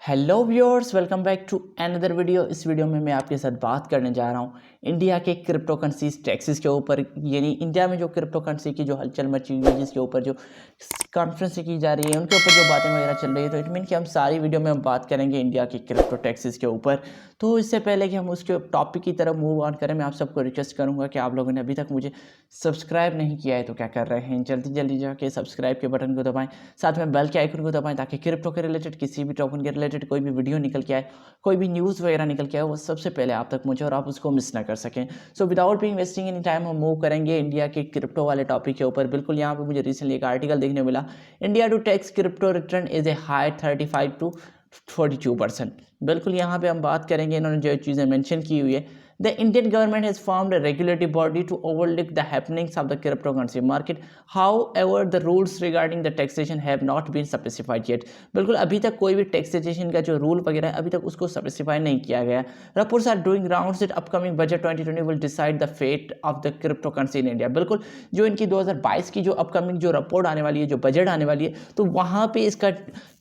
Hello viewers, welcome back to another video. इस video में मैं आपके साथ बात करने जा रहा हूँ इंडिया के क्रिप्टो करेंसीज टैक्सेस के ऊपर, यानी इंडिया में जो क्रिप्टो करेंसी की जो हलचल मची हुई है, जिसके ऊपर जो कॉन्फ्रेंस की जा रही है, उनके ऊपर जो बातें वगैरह चल रही है। तो इट मीन कि हम सारी वीडियो में हम बात करेंगे इंडिया के क्रिप्टो टैक्सेस के ऊपर। तो इससे पहले कि हम उसके टॉपिक की तरफ मूव ऑन करें, मैं आप सबको रिक्वेस्ट करूँगा कि आप लोगों ने अभी तक मुझे सब्सक्राइब नहीं किया है तो क्या कर रहे हैं, जल्दी जल्दी जाके सब्सक्राइब के बटन को दबाएं, साथ में बेल के आइकन को दबाएं, ताकि क्रिप्टो के रिलेटेड किसी भी टोकन के रिलेटेड कोई भी वीडियो निकल के आए, कोई भी न्यूज़ वगैरह निकल के आए, वो सबसे पहले आप तक मुझे और आप उसको मिस ना कर सकें। So without being wasting any time हम मूव करेंगे इंडिया के क्रिप्टो वाले टॉपिक के ऊपर। बिल्कुल यहाँ पे मुझे रिसेंटली एक आर्टिकल देखने मिला, India to tax crypto return is a high 35 to 42%। बिल्कुल यहाँ पे हम बात करेंगे, इन्होंने जो चीज़ें मेंशन की हुई है, the Indian government has formed a regulatory body to overlook the happenings of the cryptocurrency market. However, the rules regarding the taxation have not been specified yet. बिल्कुल अभी तक कोई भी टैक्सेशन का जो रूल वगैरह है अभी तक उसको स्पेसिफाई नहीं किया गया। Reports are doing rounds that upcoming budget 2020 will decide the fate of the cryptocurrency in India. बिल्कुल जो इनकी 2022 की जो अपकमिंग जो रिपोर्ट आने वाली है, जो बजट आने वाली है, तो वहाँ पे इसका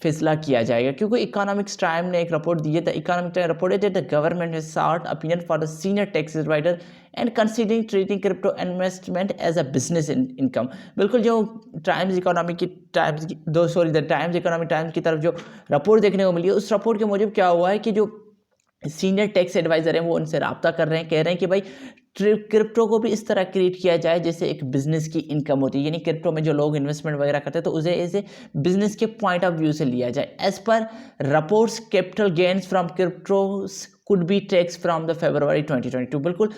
फैसला किया जाएगा। क्योंकि इकोनॉमिक्स टाइम ने एक रिपोर्ट दी है, the economic time reported that the government has sought opinion for the senior tax advisor and considering treating crypto investment as a business income। बिल्कुल जो टाइम्स इकोनॉमी की द टाइम्स इकोनॉमी टाइम्स की तरफ जो report देखने को मिली है, उस रिपोर्ट के मुजब क्या हुआ है कि जो सीनियर टैक्स एडवाइजर हैं वो उनसे रब्ता कर रहे हैं, कह रहे हैं कि भाई क्रिप्टो को भी इस तरह क्रिएट किया जाए जैसे एक बिजनेस की इनकम होती है, यानी क्रिप्टो में जो लोग इन्वेस्टमेंट वगैरह करते हैं तो उसे ऐसे बिजनेस के पॉइंट ऑफ व्यू से लिया जाए। As per reports capital gains from cryptos could be tax from the February 2022। बिल्कुल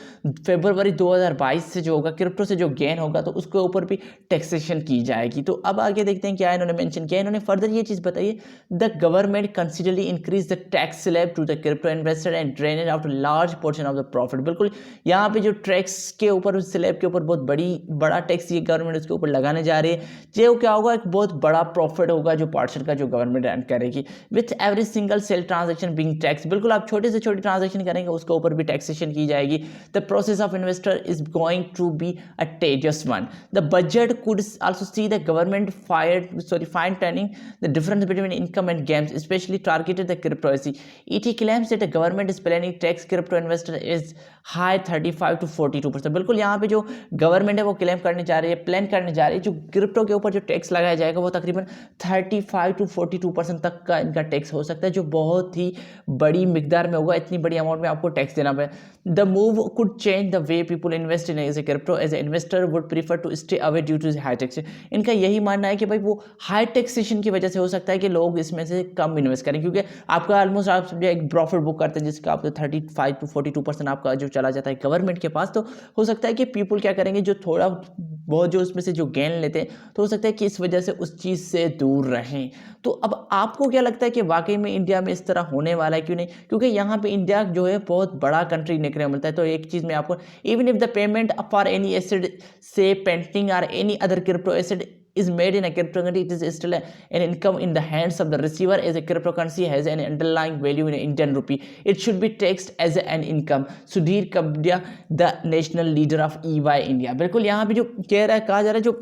फरवरी 2022 से जो होगा क्रिप्टो से जो गेन होगा तो उसके ऊपर भी टैक्सेशन की जाएगी। तो अब आगे देखते हैं क्या इन्होंने मेंशन किया। इन्होंने फर्दर ये चीज़ बताई है, the government considerably increase the tax slab to the crypto investor and drain out large portion of the profit. बिल्कुल यहाँ पे जो टैक्स के ऊपर, स्लैब के ऊपर बहुत बड़ा टैक्स ये गवर्नमेंट उसके ऊपर लगाने जा रही है, जो क्या होगा एक बहुत बड़ा प्रॉफिट होगा जो पार्शन का जो गवर्नमेंट अर्न करेगी, with every single sale transaction being tax. बिल्कुल आप छोटे से छोटे ट्रांजेक्शन करेंगे उसके ऊपर भी टैक्सेशन की जाएगी। The process of investor is going to be a tedious one. The budget could also see the government fine tuning the difference between income and games, specially targeted the cryptocurrency. It claims that the government is planning tax crypto investor is high 35 to 42%। बिल्कुल यहाँ पे जो government है वो claim करने जा रही है, प्लान करने जा रही है, जो क्रिप्टो के ऊपर जो टैक्स लगाया जाएगा वो तकरीबन 35 to 42% तक का इनका टैक्स हो सकता है, जो बहुत ही बड़ी मिकदार में होगा। इतनी बड़ी अमाउंट में आपको टैक्स देना पड़ेगा। The move could change the way people invest in as a crypto, as a investor would prefer to stay away due to high tax. इनका यही मानना है कि भाई वो हाई टैक्सेशन की वजह से हो सकता है कि लोग इसमें से कम इन्वेस्ट करें, क्योंकि आपका ऑलमोस्ट आप समझे एक प्रॉफिट बुक करते हैं जिसका आपको 35 to 42% आपका जो चला जाता है गवर्नमेंट के पास। तो हो सकता है कि पीपल क्या करेंगे, जो थोड़ा बहुत जो उसमें से जो गेन लेते हैं, तो हो सकता है कि इस वजह से उस चीज़ से दूर रहें। तो अब आपको क्या लगता है कि वाकई में इंडिया में इस तरह होने वाला है? क्यों नहीं, क्योंकि यहाँ पे इंडिया जो है बहुत बड़ा कंट्री देखने को मिलता है। तो एक चीज़ में आपको, even if the payment for any asset से पेंटिंग और any other crypto asset is made in a cryptocurrency, it is still an income in the hands of the receiver, as a cryptocurrency has an underlying value in Indian rupee. It should be taxed as an income. Sudhir Kabdia, the national leader of EY India। बिल्कुल यहाँ पे जो कह रहा है, कहा जा रहा है, जो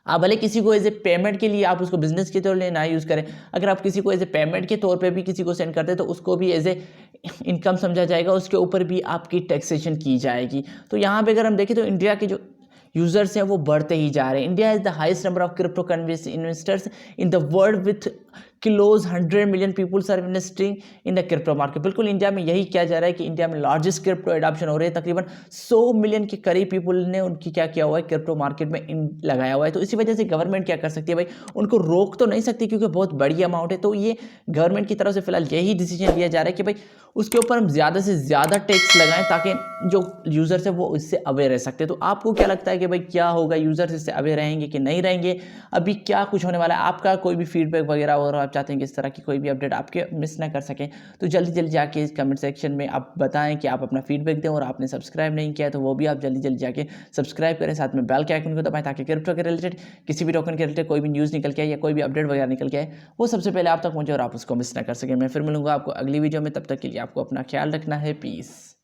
आप भले किसी को एज ए पेमेंट के लिए आप उसको बिजनेस के तौर पर ना यूज़ करें, अगर आप किसी को एज ए पेमेंट के तौर पे भी किसी को सेंड करते हैं तो उसको भी एज ए इनकम समझा जाएगा, उसके ऊपर भी आपकी टैक्सेशन की जाएगी। तो यहाँ पे अगर हम देखें तो इंडिया के जो यूजर्स हैं वो बढ़ते ही जा रहे हैं। India has the highest number of crypto currency investors in the world with close 100 million peoples are investing in the crypto market. बिल्कुल इंडिया में यही किया जा रहा है कि इंडिया में लार्जेस्ट क्रिप्टो एडॉप्शन हो रही है, तकरीबन 100 मिलियन के करीब पीपल ने उनकी क्या किया हुआ है, क्रिप्टो मार्केट में लगाया हुआ है। तो इसी वजह से गवर्नमेंट क्या कर सकती है भाई, उनको रोक तो नहीं सकती क्योंकि बहुत बड़ी अमाउंट है। तो ये गवर्नमेंट की तरफ से फिलहाल यही डिसीजन लिया जा रहा है कि भाई उसके ऊपर हम ज़्यादा से ज़्यादा टैक्स लगाएं ताकि जो यूज़र्स है वो इससे अवेयर रह सकते हैं। तो आपको क्या लगता है कि भाई क्या होगा, यूज़र्स इससे अवेयर रहेंगे कि नहीं रहेंगे, अभी क्या कुछ होने वाला है? आपका कोई भी फीडबैक वगैरह और आप चाहते हैं कि इस तरह की कोई भी अपडेट आपके मिस ना कर सकें, तो जल्दी जल्दी जाके इस कमेंट सेक्शन में आप बताएं कि आप अपना फीडबैक दें। और आपने सब्सक्राइब नहीं किया तो वो भी आप जल्दी जल्दी जाके सब्सक्राइब करें, साथ में बेल के आइकन को दबाएं ताकि क्रिप्टो के रिलेटेड किसी भी टोकन के रिलेटेड कोई भी न्यूज़ निकल के आए या कोई भी अपडेट वगैरह निकल के आए वो सबसे पहले आप तक पहुंचे और आप उसको मिस ना कर सकें। मैं फिर मिलूंगा आपको अगली वीडियो में, तब तक के लिए आपको अपना ख्याल रखना है। पीस।